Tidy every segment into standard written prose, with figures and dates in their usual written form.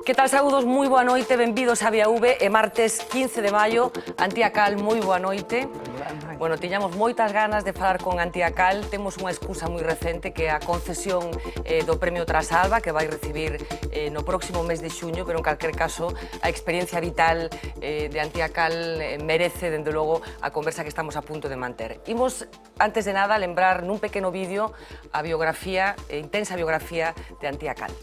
Que tal, saúdos, moi boa noite, benvidos a Vía V, e martes 15 de maio, Antía Cal, moi boa noite. Bueno, tiñamos moitas ganas de falar con Antía Cal, temos unha excusa moi recente que é a concesión do Premio Trasalba, que vai recibir no próximo mes de xuño, pero en calquer caso a experiencia vital de Antía Cal merece, dende logo, a conversa que estamos a punto de manter. Imos, antes de nada, lembrar nun pequeno vídeo a biografía, intensa biografía de Antía Cal.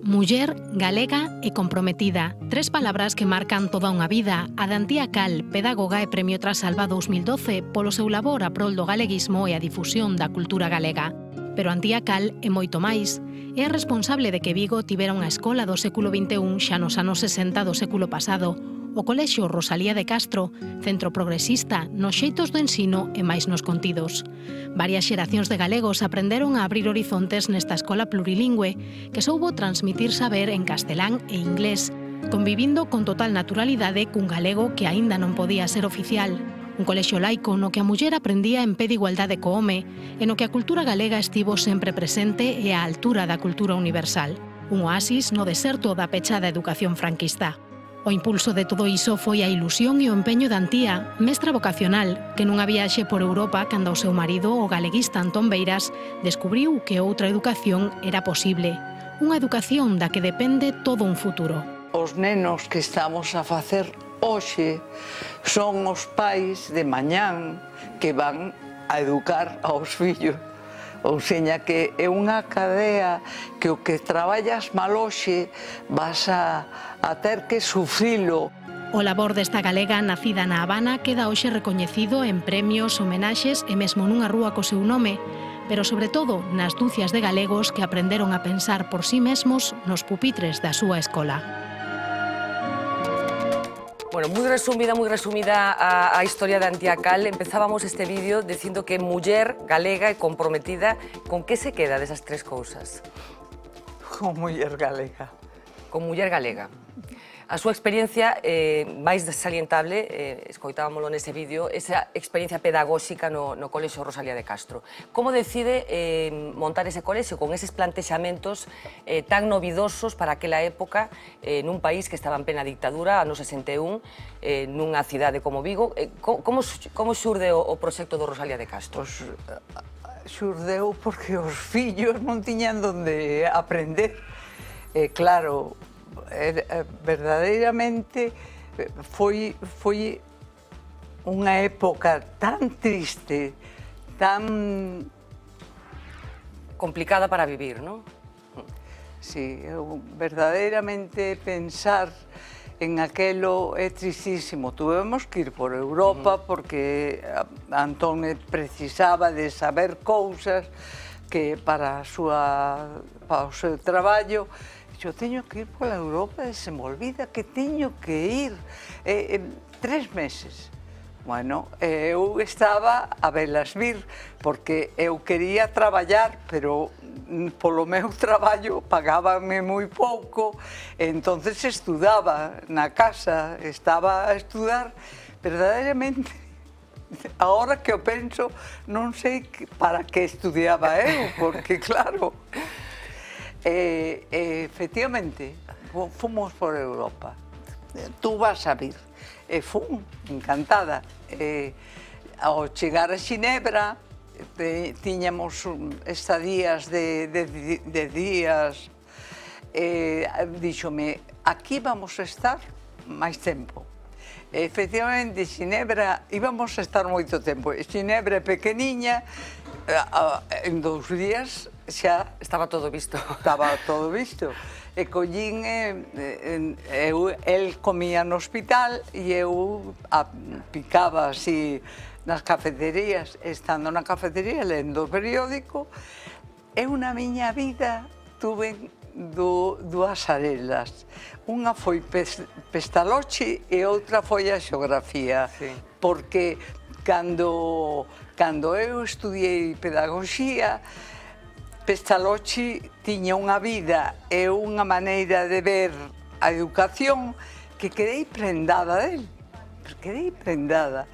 Muller, galega e comprometida. Tres palabras que marcan toda unha vida. A de Antía Cal, pedagoga e Premio Trasalba 2012 polo seu labor a prol do galeguismo e a difusión da cultura galega. Pero Antía Cal é moito máis. É responsable de que Vigo tivera unha escola do século XXI xa nos anos 60 do século pasado, o Colexio Rosalía de Castro, centro progresista nos xeitos do ensino e máis nos contidos. Varias xeracións de galegos aprenderon a abrir horizontes nesta escola plurilingüe que soubo transmitir saber en castelán e inglés, convivindo con total naturalidade cun galego que aínda non podía ser oficial. Un colexio laico no que a muller aprendía en pé de igualdade co home e no que a cultura galega estivo sempre presente e á altura da cultura universal. Un oasis no deserto da pechada educación franquista. O impulso de todo iso foi a ilusión e o empeño de Antía, mestra vocacional, que nunha viaxe por Europa cando o seu marido, o galeguista Antón Beiras, descubriu que outra educación era posible. Unha educación da que depende todo un futuro. Os nenos que estamos a facer hoxe son os pais de mañán que van a educar aos fillos. Ou seña que é unha cadea que o que traballas mal hoxe vas a ter que sufrilo. O labor desta galega nacida na Habana queda hoxe recoñecido en premios, homenaxes e mesmo nunha rúa co seu nome, pero sobre todo nas ducias de galegos que aprenderon a pensar por sí mesmos nos pupitres da súa escola. Bueno, moi resumida a historia de Antía Cal. Empezábamos este vídeo dicindo que muller, galega e comprometida. Con que se queda desas tres cousas? Con muller galega. Con muller galega. A súa experiencia máis salientable, escoitábamolo nese vídeo, esa experiencia pedagóxica no Colexio Rosalía de Castro. Como decide montar ese colexio con eses plantexamentos tan novidosos para aquela época nun país que estaba en plena dictadura, anos 61, nunha cidade como Vigo? Como xurde o proxecto do Rosalía de Castro? Xurdeu porque os fillos non tiñan donde aprender. Claro, verdadeiramente foi unha época tan triste, tan complicada para vivir, non? Sí, verdadeiramente pensar en aquelo é tristísimo. Tuvemos que ir por Europa porque Antón precisaba de saber cousas que para o seu traballo. Eu teño que ir pola Europa e se me olvida que teño que ir 3 meses. Bueno, eu estaba a velas vir, porque eu quería traballar, pero polo meu traballo pagábanme moi pouco, entonces estudaba na casa, estaba a estudar, verdadeiramente. Agora que eu penso, non sei para que estudiaba eu, porque claro... efectivamente, fomos por Europa. Tú vas a vir. Fun encantada. Ao chegar a Xinebra, tiñamos estadías de días. Díxome, aquí vamos a estar máis tempo. Efectivamente, Xinebra íbamos a estar moito tempo. Xinebra é pequeniña, en 2 días xa estaba todo visto. Estaba todo visto. E collín, el comía no hospital e eu picaba así nas cafeterías, estando na cafetería, lendo o periódico. Eu na miña vida tuve dúas arelas. Unha foi Pestalozzi e outra foi a xeografía. Porque cando eu estudiei pedagogía, Pestalozzi tiña unha vida e unha maneira de ver a educación que quedei prendada del. Quedei prendada.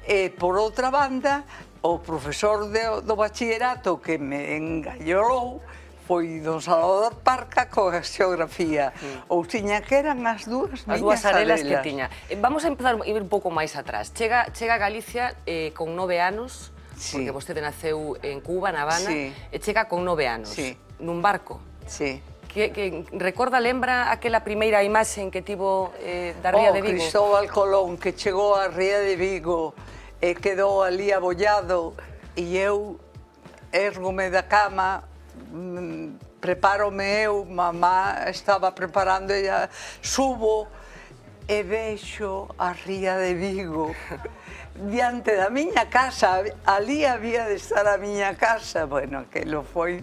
E, por outra banda, o profesor do bachillerato que me engallou foi don Salvador Parca coa xeografía, ou tiña que eran as dúas miñas arelas que tiña. Vamos a empezar a ir un pouco máis atrás. Chega a Galicia con 9 anos, porque vostede naceu en Cuba, na Habana, e chega con 9 anos, nun barco. Sí. Que recorda, lembra aquela primeira imaxe que tivo da Ría de Vigo? Cristóbal Colón, que chegou á Ría de Vigo e quedou ali abollado, e eu érgome da cama, prepárome eu, mamá estaba preparando, ella subo e vexo a Ría de Vigo diante da miña casa, ali había de estar a miña casa. Bueno, aquilo foi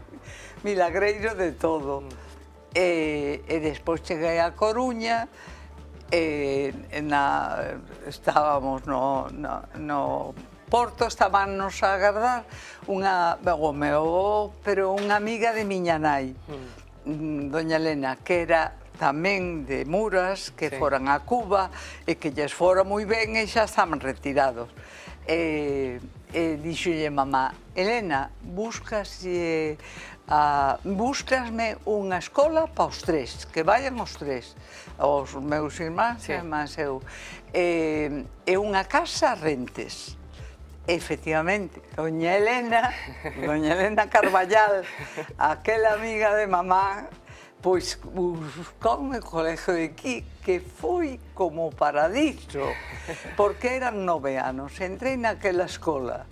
milagreiro de todo. E despois cheguei a Coruña, estábamos no Porto, estábamos a agardar unha amiga de miña nai, doña Elena, que era tamén de Muras, que foran a Cuba e que lles fora moi ben e xa estaban retirados. Dixolle mamá: Elena, búscasme unha escola para os tres, que vayan os tres, os meus irmáns e máis eu, e unha casa rentes. Efectivamente, doña Elena Carballal, aquela amiga de mamá, pois buscoume o colegio de aquí, que foi como paradiso, porque eran 9 anos. Entrei naquela escola,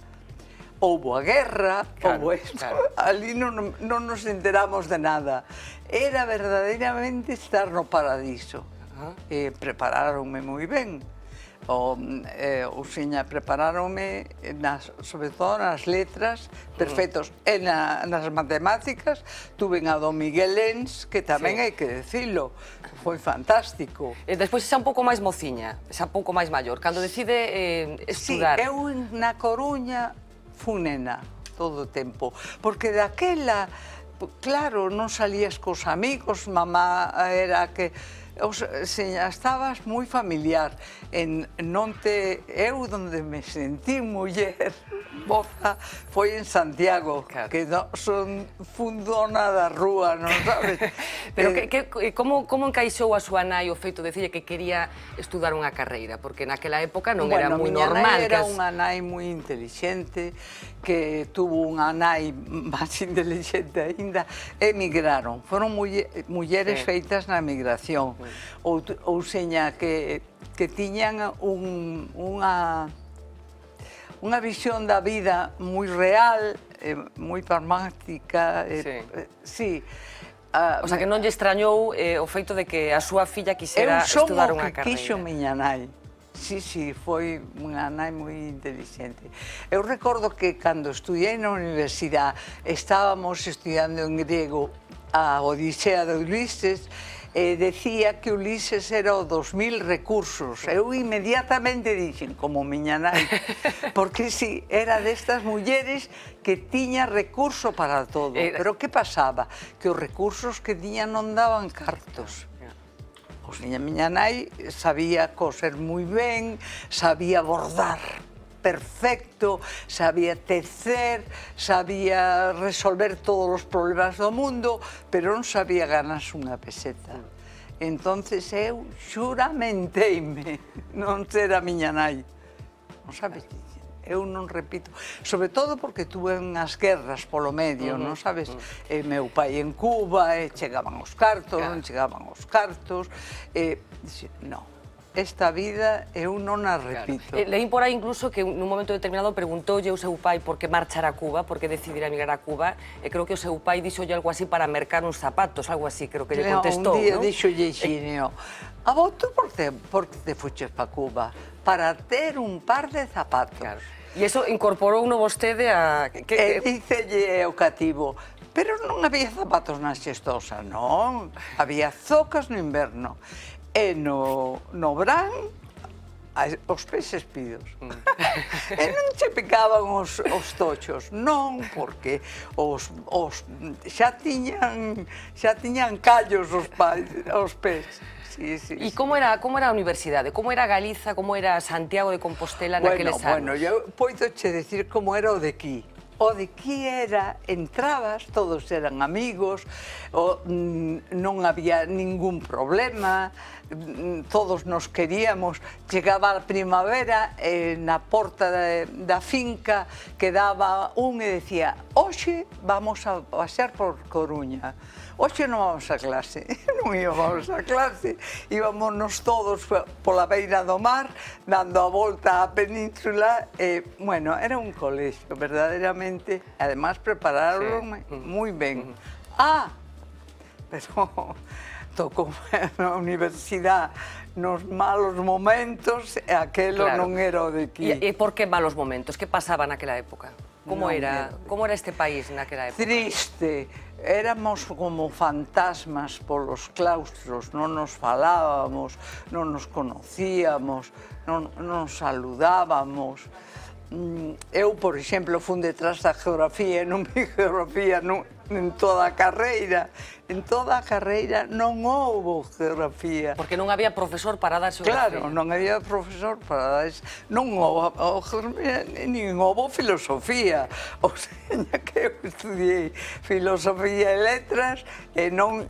houbo a guerra, houbo isto, ali non nos enteramos de nada. Era verdadeiramente estar no paradiso. Prepararonme moi ben. Prepararonme, sobre todo nas letras, perfectos. E nas matemáticas, tuve a don Miguel Lenz, que tamén hai que decirlo, foi fantástico. E despois xa un pouco máis mociña, xa un pouco máis maior, cando decide estudar. Sí, eu na Coruña fui nena todo o tempo, porque daquela, claro, non salías cos amigos, mamá era que... estabas moi familiar. Eu, donde me sentí muller, moza, foi en Santiago, que son fundona da rúa, non sabes? Pero como encaixou a súa nai o feito de dicirlle que quería estudar unha carreira? Porque naquela época non era moi normal. Era unha nai moi inteligente, que tuvo unha nai máis inteligente aínda, emigraron. Foron mulleres feitas na emigración. Ou seña que tiñan unha visión da vida moi real, moi pragmática. O sea, que non lle extrañou o feito de que a súa filla quixera estudar unha carreira. Eu son o que quixo miña nai. Sí, foi unha nai moi inteligente. Eu recordo que cando estudiei na universidade estábamos estudiando en griego a Odisea de Ulises, decía que Ulises era o 2000 recursos. Eu inmediatamente dixen, como miña nai, porque si, era destas mulleres que tiña recurso para todo. Pero que pasaba? Que os recursos que tiña non daban cartos. Miña nai sabía coser moi ben, sabía bordar perfecto, sabía tecer, sabía resolver todos os problemas do mundo, pero non sabía ganarse unha peseta. Entonces eu xuramenteime non ser a miña nai. Non sabes? Eu non repito, sobre todo porque tuve unhas guerras polo medio, non sabes? Meu pai en Cuba, chegaban os cartos, non chegaban os cartos, non. Esta vida eu non a repito. Leín por aí incluso que nun momento determinado preguntoulle o seu pai por que marchar a Cuba, por que decidir emigrar a Cuba, e creo que o seu pai dixolle algo así para mercar uns zapatos, algo así, creo que lle contestou, non? Un día dixolle Xinio: "Abo, tú por que te fuches pa Cuba? Para ter un par de zapatos." E iso incorporou uno vostede a... E dicelle o cativo: "Pero non había zapatos na xestosa, non? Había zocas no inverno. E no verán, os pés espidos." E non che picaban os tochos, non, porque xa tiñan callos os pés. E como era a universidade? Como era Galiza, como era Santiago de Compostela naqueles anos? Bueno, eu poido che decir como era o de aquí. o de que era, entrabas, todos eran amigos, non había ningún problema, todos nos queríamos. Chegaba a primavera, na porta da finca quedaba un e decía: hoxe vamos a pasear por Coruña, hoxe non vamos a clase. Non íbamos a clase, íbamos todos pola beira do mar, dando a volta á península, e, bueno, era un colexio, verdadeiramente, además prepararonme moi ben. Pero tocou na universidade nos malos momentos e aquelo non era o de aquí. E por que malos momentos? Que pasaba naquela época? Como era este país naquela época? Triste. Éramos como fantasmas polos claustros, non nos falábamos, non nos conocíamos, non nos saludábamos. Eu, por exemplo, fun detrás da geografía e non vi geografía en toda a carreira. En toda a carreira non houbo geografía. Porque non había profesor para dar geografía. Claro, non había profesor para dar... Non houbo geografía, nin houbo filosofía. O sea, que eu estudiei filosofía e letras e non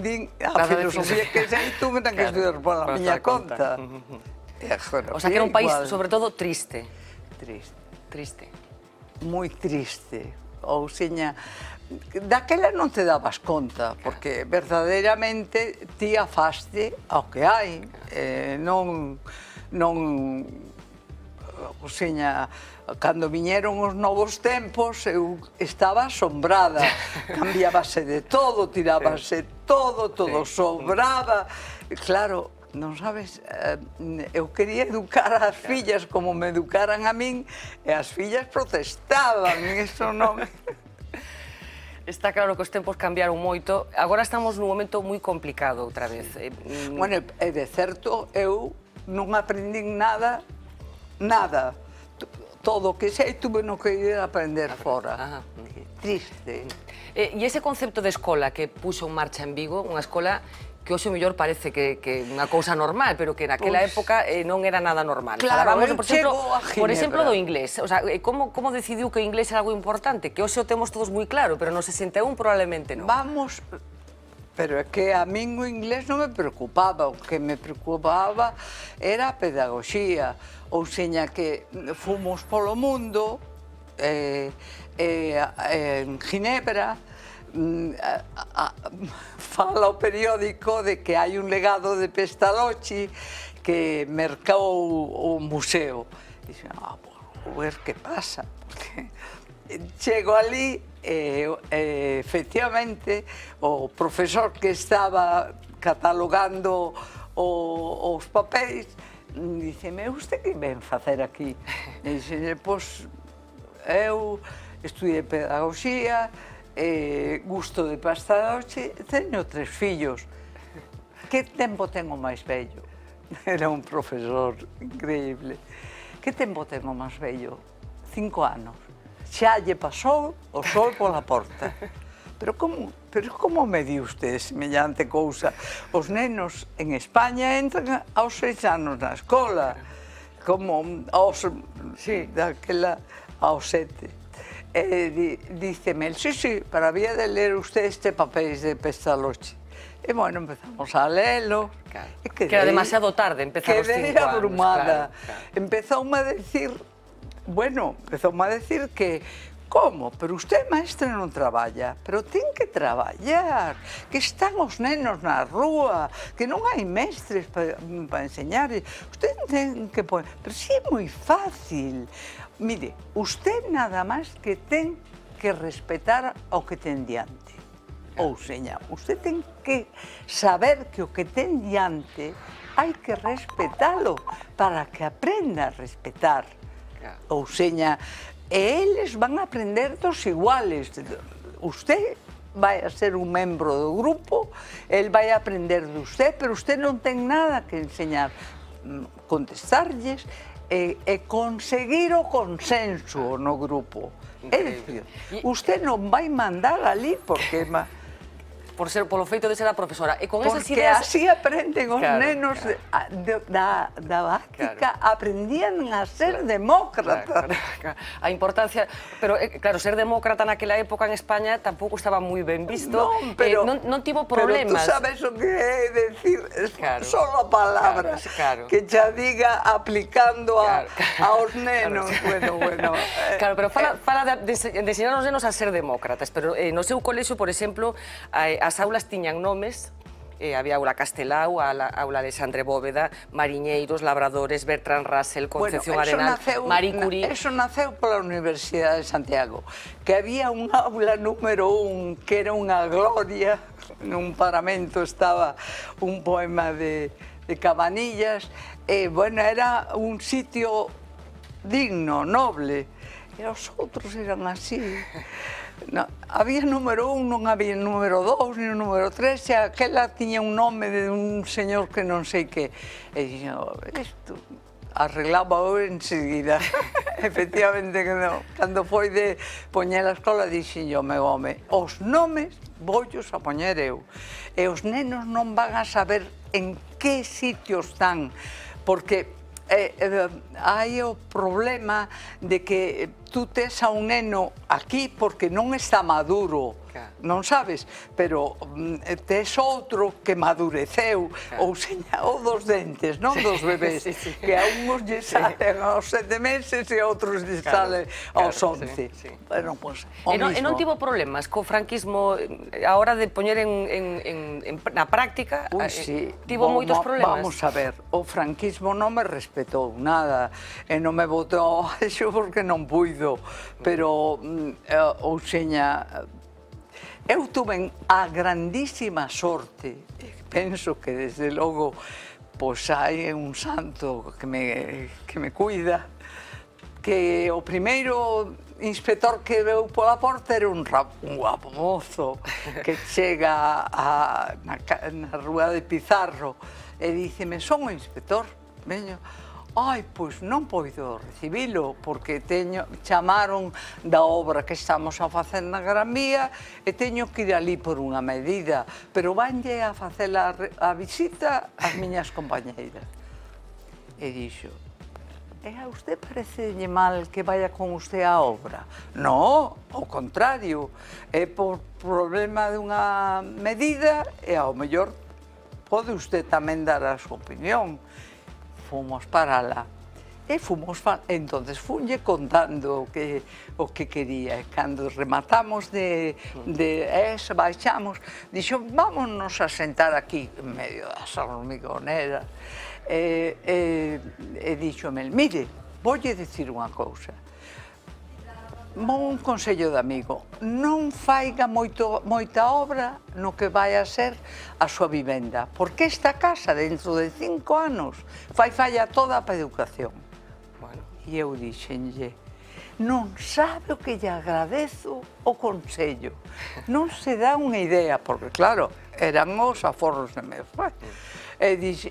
din a filosofía que sei tú me ten que estudiar pola miña conta. O sea, que era un país, sobre todo, triste. Triste. Moi triste. Ou seña, daquela non te dabas conta, porque verdadeiramente ti afaste ao que hai. Non... Ou seña, cando viñeron os novos tempos, eu estaba asombrada. Cambiábase de todo, tirábase todo sobraba. Claro, non sabes, eu quería educar as fillas como me educaran a min e as fillas protestaban, iso non... Está claro que os tempos cambiaron moito, agora estamos nun momento moi complicado outra vez. Bueno, é de certo, eu non aprendín nada, todo o que sei tuve no que ir a aprender fora. Triste. E ese concepto de escola que puxo en marcha en Vigo, unha escola que hoxe mellor parece que unha cousa normal, pero que naquela época non era nada normal. Claro, eu chego a Ginebra. Por exemplo, do inglés. O sea, como decidiu que o inglés era algo importante? Que hoxe o temos todos moi claro, pero no 61 probablemente non. Vamos, pero é que a min o inglés non me preocupaba, o que me preocupaba era a pedagogía, ou seña que fomos polo mundo, en Ginebra, fala o periódico de que hai un legado de Pestalozzi que mercou o museo. Dixen, vou ver que pasa. Chego ali e, efectivamente, o profesor que estaba catalogando os papéis diceme, usted que ven facer aquí? E dixen, pois, eu estudiei pedagogía, gusto de Pestalozzi, teño 3 fillos. Que tempo ten o máis vello? Era un profesor increíble. Que tempo ten o máis vello? 5 anos. Xa lle pasou o sol pola porta. Pero como me di usted semellante cousa? Os nenos en España entran aos 6 anos na escola, como aos 7. Díceme, sí, pero había de ler usted este papel de Pestalozzi. E, bueno, empezamos a lelo. Que era demasiado tarde empezar os 5 anos. Quedei abrumada. Empezoume a decir, que, como? Pero usted, maestra, non traballa. Pero ten que traballar, que están os nenos na rúa, que non hai mestres para enseñar. Usted ten que poner... Pero si é moi fácil. Mire, usted nada máis que ten que respetar o que ten diante. Ou seña, usted ten que saber que o que ten diante hai que respetalo para que aprenda a respetar. Ou seña, e eles van a aprender dos iguales. Usted vai a ser un membro do grupo, el vai a aprender de usted, pero usted non ten nada que enseñar. Contestarlles e conseguir o consenso no grupo. É dicir, usted non vai mandar ali porque... polo feito de ser a profesora. E con esas Porque ideas... así aprenden os nenos da básica, aprendían a ser demócratas. A importancia... Pero, claro, ser demócrata naquela época en España tampouco estaba moi ben visto. Non tivo problemas. Pero tú sabes o que é decir solo palabras que xa diga aplicando aos nenos. Bueno. Claro, pero fala de ensinar aos nenos a ser demócratas, pero no seu colexio, por exemplo, as aulas tiñan nomes. Había aula Castelao, aula Alexandre Bóveda, mariñeiros, labradores, Bertrand Russell, Concepción Arenal, Marie Curie... Eso naceu pola Universidade de Santiago, que había un aula número 1 que era unha gloria, nun paramento estaba un poema de Cabanillas, e, bueno, era un sitio digno, noble, e os outros eran así. Había número 1, non había número 2, nin número 3, e aquela tiña un nome de un señor que non sei que. E dixo, isto arreglaba eu enseguida. Efectivamente, cando foi de poñer a escola, dixen yo, meu home, os nomes voullos a poñer eu. E os nenos non van a saber en que sitio están, porque hai o problema de que tú tes a un neno aquí porque non está maduro, non sabes, pero tes outro que madureceu, ou dos dentes, non dos bebés, que a uns lle salen aos 7 meses e a outros lle salen aos 11. E non tivo problemas co franquismo a hora de poñer na práctica? Tivo moitos problemas? Vamos a ver, o franquismo non me respetou nada, e non me botou abaixo porque non puido, pero, ou seña, eu tuve a grandísima sorte, penso que desde logo pois hai un santo que me cuida, que o primeiro inspector que veu pola porta era un guapo mozo que chega na rúa de Pizarro e díceme, son o inspector, veño. Ai, pois non poido recibilo, porque chamaron da obra que estamos a facer na Gran Vía e teño que ir ali por unha medida, pero vanlle a facer a visita as miñas compañeiras. E dixo, a usted parecelle mal que vaya con usted á obra? No, ao contrario, é por problema dunha medida e ao mellor pode usted tamén dar a súa opinión. Fomos para lá e entonces funlle contando o que quería, e cando rematamos baixamos, dixo, vámonos a sentar aquí en medio das hormigoneras, e dixome, mire, voulle dicir unha cousa, un consello de amigo, non faiga moita obra no que vai a ser a súa vivenda, porque esta casa, dentro de 5 anos, falla toda para a educación. E eu dixenlle, non sabe o que lle agradezo o consello, non se dá unha idea, porque claro, eran os aforros de meus pais. E dixe,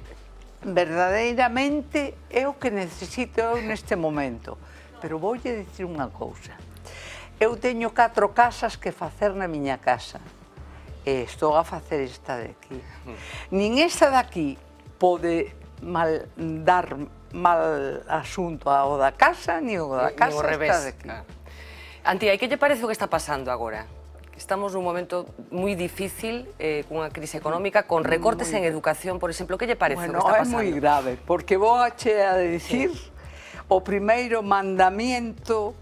verdadeiramente é o que necesito eu neste momento, pero voulle dicir unha cousa. Eu teño 4 casas que facer na miña casa e estou a facer esta de aquí. Nin esta de aquí pode dar mal asunto ao da casa, nin o da casa esta de aquí. Antía, e que lle parece o que está pasando agora? Estamos nun momento moi difícil, cunha crise económica, con recortes en educación, por exemplo. Que lle parece o que está pasando? É moi grave, porque vou a dicir o primeiro mandamiento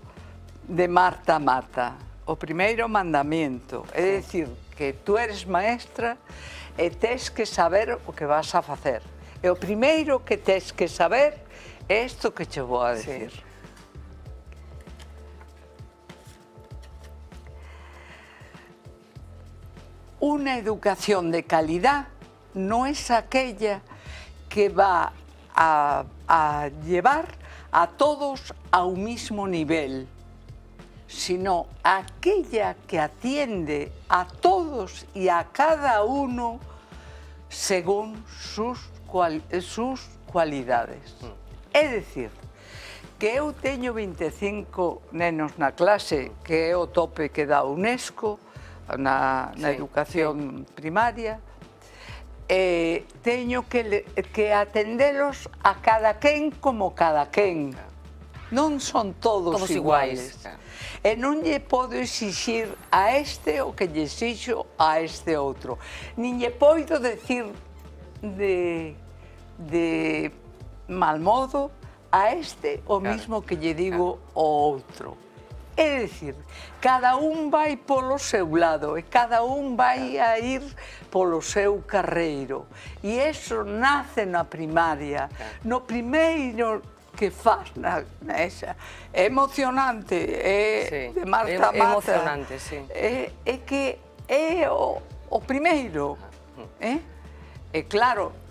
de Marta Mata, o primeiro mandamiento, é dicir, que tú eres maestra e tes que saber o que vas a facer. E o primeiro que tes que saber é isto que che vou a dicir. Una educación de calidad no es aquella que va a llevar a todos a un mismo nivel, sino aquella que atiende a todos y a cada uno según sus cualidades. É dicir, que eu teño 25 nenos na clase, que é o tope que dá a UNESCO, na educación primaria, teño que atendelos a cada quen como cada quen. Non son todos iguales. E non lle podo exixir a este o que lle exixo a este outro. Nin lle podo decir de mal modo a este o mismo que lle digo ao outro. É dicir, cada un vai polo seu lado e cada un vai a ir polo seu carreiro. E iso nace na primaria. No primeiro que faz na esa. É emocionante, é de Marta Mata. É emocionante, sí. É que é o primeiro. E claro...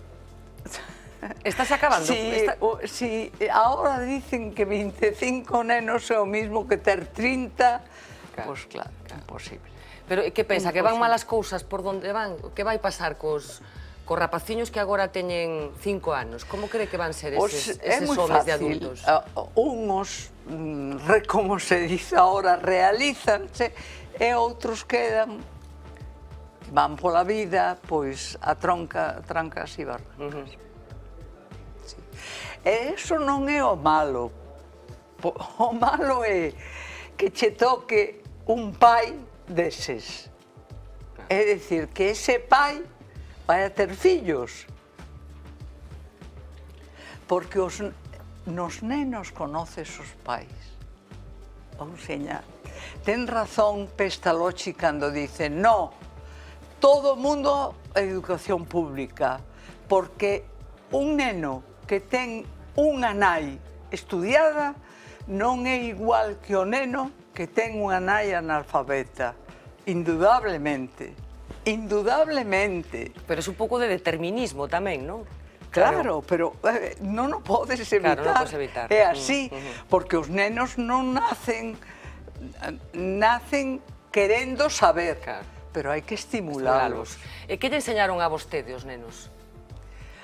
Estás acabando? Si ahora dicen que 25 nenos é o mismo que ter 30, pois claro, imposible. Pero que pensa, que van malas cousas por onde van? Que vai pasar cos rapaciños que agora teñen 5 anos? Como cree que van ser eses homes de adultos? Unhos, como se dice ahora, realízanse e outros quedan, van pola vida, pois a trancas e barrancas. E iso non é o malo. O malo é que che toque un pai deses. É dicir, que ese pai vai a ter fillos. Porque nos nenos conoces os pais. Ou seña, ten razón Pestalozzi cando dice no, todo o mundo a educación pública, porque un neno que ten unha nai estudiada non é igual que o neno que ten unha nai analfabeta. Indudablemente. Indudablemente. Pero é un pouco de determinismo tamén, non? Claro, pero non o podes evitar. Claro, non podes evitar. É así, porque os nenos non nacen querendo saber, pero hai que estimularlos. E que lle enseñaron a vostede os nenos?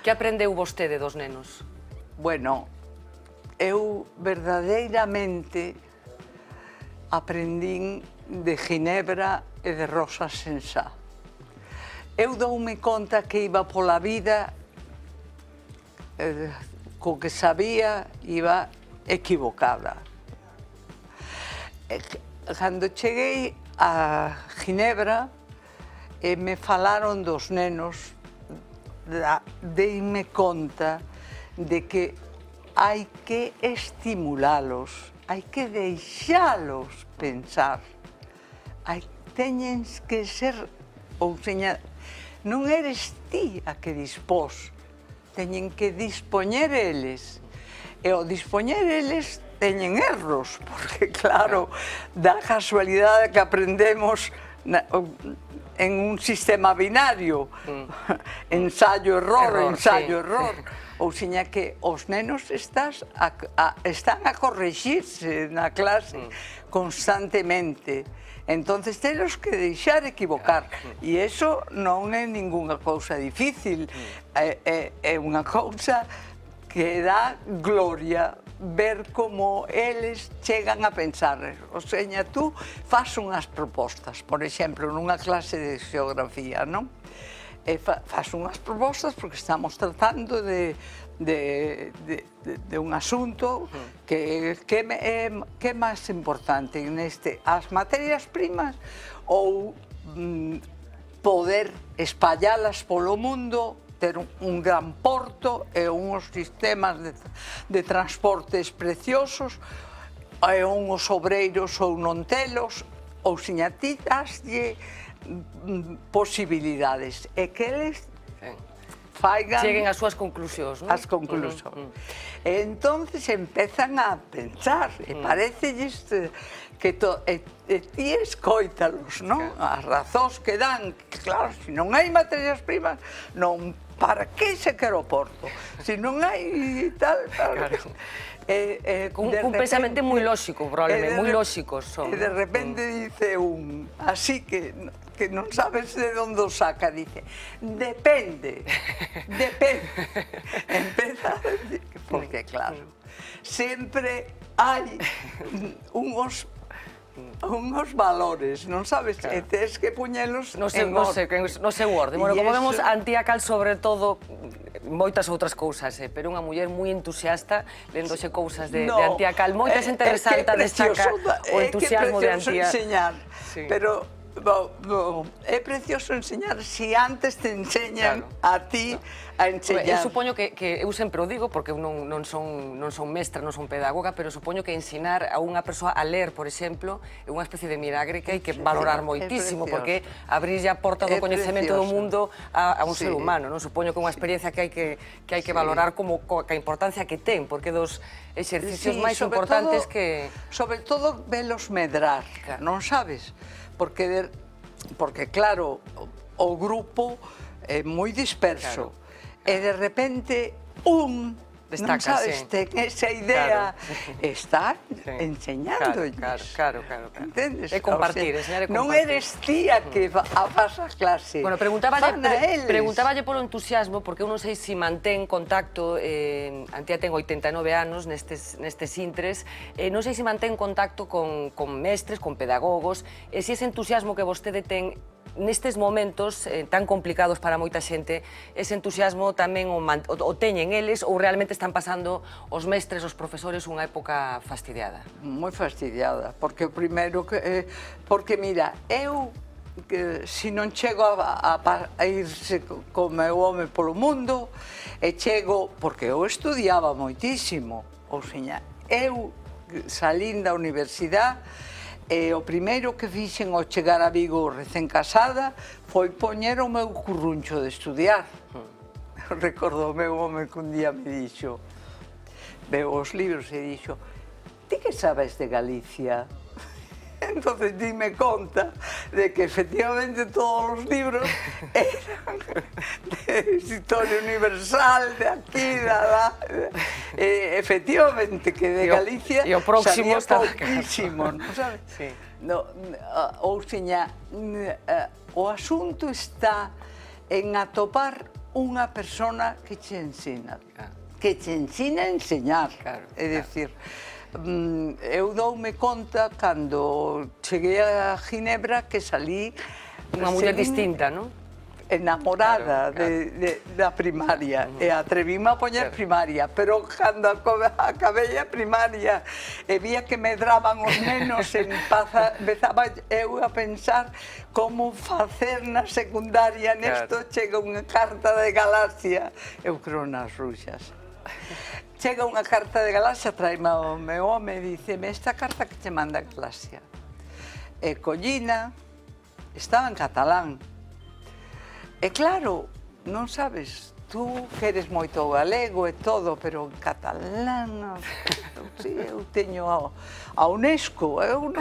Que aprendeu vostede dos nenos? Bueno, eu verdadeiramente aprendín de Ginebra e de Rosa Sensá. Eu doume conta que iba pola vida co que sabía, iba equivocada. Cando cheguei a Ginebra e me falaron dos nenos, deime conta de que hai que estimulalos, hai que deixalos pensar, teñen que ser, ou seña, non eres ti a que dispós, teñen que dispoñer eles, e ao dispoñer eles teñen erros, porque claro, da casualidade que aprendemos en un sistema binario, ensayo-error, ensayo-error, ou seña que os nenos están a correxirse na clase constantemente. Entonces telos que deixar equivocar, e iso non é ningunha cousa difícil, é unha cousa que dá gloria ver como eles chegan a pensar. O seña, tú faz unhas propostas, por exemplo, nunha clase de xeografía, non? Faz unhas propostas porque estamos tratando de un asunto que é máis importante neste, as materias primas ou poder espallalas polo mundo, ter un gran porto e uns sistemas de transportes preciosos, e uns obreiros ou non telos, ou seña, ti daslle posibilidades e que eles faigan... Cheguen as súas conclusións, non? As conclusións. E entonces empezan a pensar, e parecelles que ti escoítalos, non? As razóns que dan, que claro, se non hai materias primas, non, para que se quer o porto? Se non hai tal... Un pensamento moi lóxico, probablemente, moi lóxicos son. E de repente dice un, así que non sabes de onde o saca, dice, depende, depende. Empeza a decir, porque claro, sempre hai unhos unhos valores, non sabes? E tens que puñelos no seu orde. Bueno, como vemos, Antía Cal, sobre todo, moitas outras cousas, pero unha muller moi entusiasta, lendose cousas de Antía Cal. Moita xente resalta, destaca o entusiasmo de Antía. É enseñar, pero é precioso enseñar se antes te enseñan a ti a enseñar. Eu supoño que eu sempre o digo, porque eu non son mestra, non son pedagoga, pero supoño que ensinar a unha persoa a ler, por exemplo, é unha especie de milagre que hai que valorar moitísimo, porque abrir a porta do coñecemento do mundo a un ser humano, non? Supoño que é unha experiencia que hai que valorar como a importancia que ten, porque dos exercicios máis importantes que... Sobre todo, velos medrar, non sabes? Porque claro, o grupo é moi disperso e de repente non sabes, ten esa idea, está enseñándoles. Claro. Entendes? É compartir, enseñar e compartir. Non eres tía que faz a clase. Bueno, preguntáballe polo entusiasmo, porque eu non sei se mantén contacto, Antía ten 89 anos nestes intres, non sei se mantén contacto con mestres, con pedagogos, e se ese entusiasmo que vostede ten nestes momentos tan complicados para moita xente, ese entusiasmo tamén o teñen eles ou realmente están pasando os mestres, os profesores, unha época fastidiada? Moi fastidiada, porque o primeiro que... Porque, mira, eu, se non chego a irse co meu home polo mundo, e chego... Porque eu estudiaba moitísimo, ou seña, eu salín da universidade, e o primeiro que fixen ao chegar a Vigo recén casada foi poñer o meu curruncho de estudiar. Recordo o meu home que un día me dixo, veo os libros e dixo, ti que sabes de Galicia? Entonces dime conta de que efectivamente todos os libros eran de historia universal, de aquí, de lá. Efectivamente que de Galicia sabía pouquísimo, non sabes? Ou seña, o asunto está en atopar unha persona que che ensina, a enseñar, é dicir, eu doume conta cando cheguei a Ginebra que salí unha muller distinta, non? Enamorada da primaria e atrevíme a poñer primaria, pero cando acabei a primaria e vía que medraban os nenos, empezaba eu a pensar como facer na secundaria. Nesto chega unha carta de Galaxia, eu creo nas ruxas. Chega unha carta de Galaxia, traime o meu home e diceme, esta carta que te manda Galaxia. E collina, estaba en catalán. E claro, non sabes, tú queres moito o galego e todo, pero en catalán, eu teño a UNESCO, eu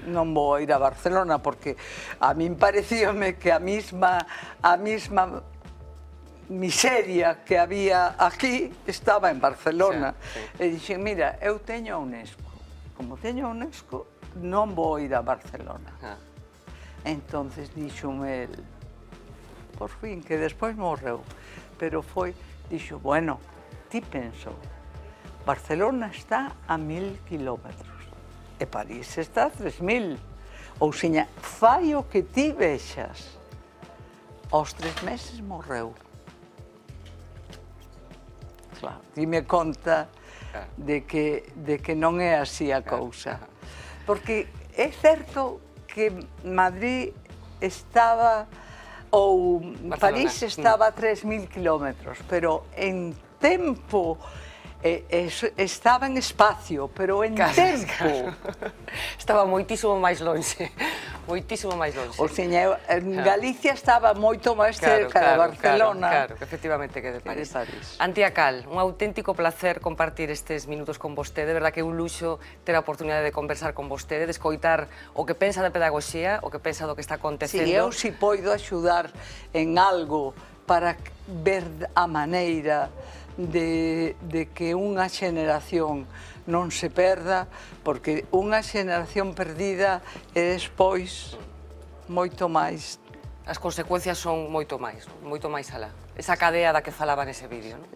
non vou ir a Barcelona, porque a min parecíame que a mesma miseria que había aquí estaba en Barcelona. E dixen, mira, eu teño a UNESCO. Como teño a UNESCO, non vou ir a Barcelona. Entonces dixome el, por fin, que despois morreu, pero foi, dixo, bueno, ti penso, Barcelona está a 1000 kilómetros e París está a 3000. Ou seña, fai o que ti vexas. Aos 3 meses morreu. Claro, dime conta de que non é así a cousa. Porque é certo que Madrid estaba, ou París estaba a 3000 kilómetros, pero en tempo estaba en espacio, pero en tempo estaba moitísimo máis lonxe, moitísimo máis lonxe. O seña, en Galicia estaba moito máis cerca de Barcelona. Claro, efectivamente que de París. Antía Cal, un auténtico placer compartir estes minutos con vostede, de verdad que é un luxo ter a oportunidade de conversar con vostede, de escoitar o que pensa da pedagogía, o que pensa do que está acontecendo. Si eu si poido axudar en algo para ver a maneira de que unha xeneración non se perda, porque unha xeneración perdida é despois moito máis. As consecuencias son moito máis alá. Esa cadea da que falaba nese vídeo, non?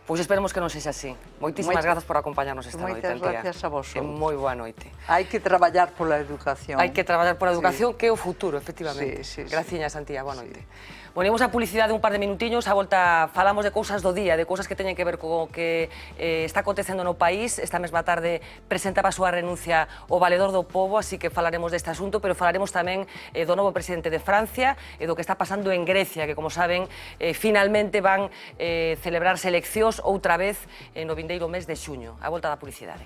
Pois esperemos que non sexa así. Moitísimas grazas por acompañarnos esta noite, Antía. Moitas gracias a vos. Moi boa noite. Hai que traballar pola educación. Hai que traballar pola educación, que é o futuro, efectivamente. Graciñas, Antía, boa noite. Bueno, imos a publicidade un par de minutiños, a volta falamos de cousas do día, de cousas que teñen que ver co que está acontecendo no país. Esta mesma tarde presentaba a súa renuncia o Valedor do Pobo, así que falaremos deste asunto, pero falaremos tamén do novo presidente de Francia e do que está pasando en Grecia, que, como saben, finalmente van celebrarse eleccións outra vez no vindeiro mes de xuño. A volta da publicidade.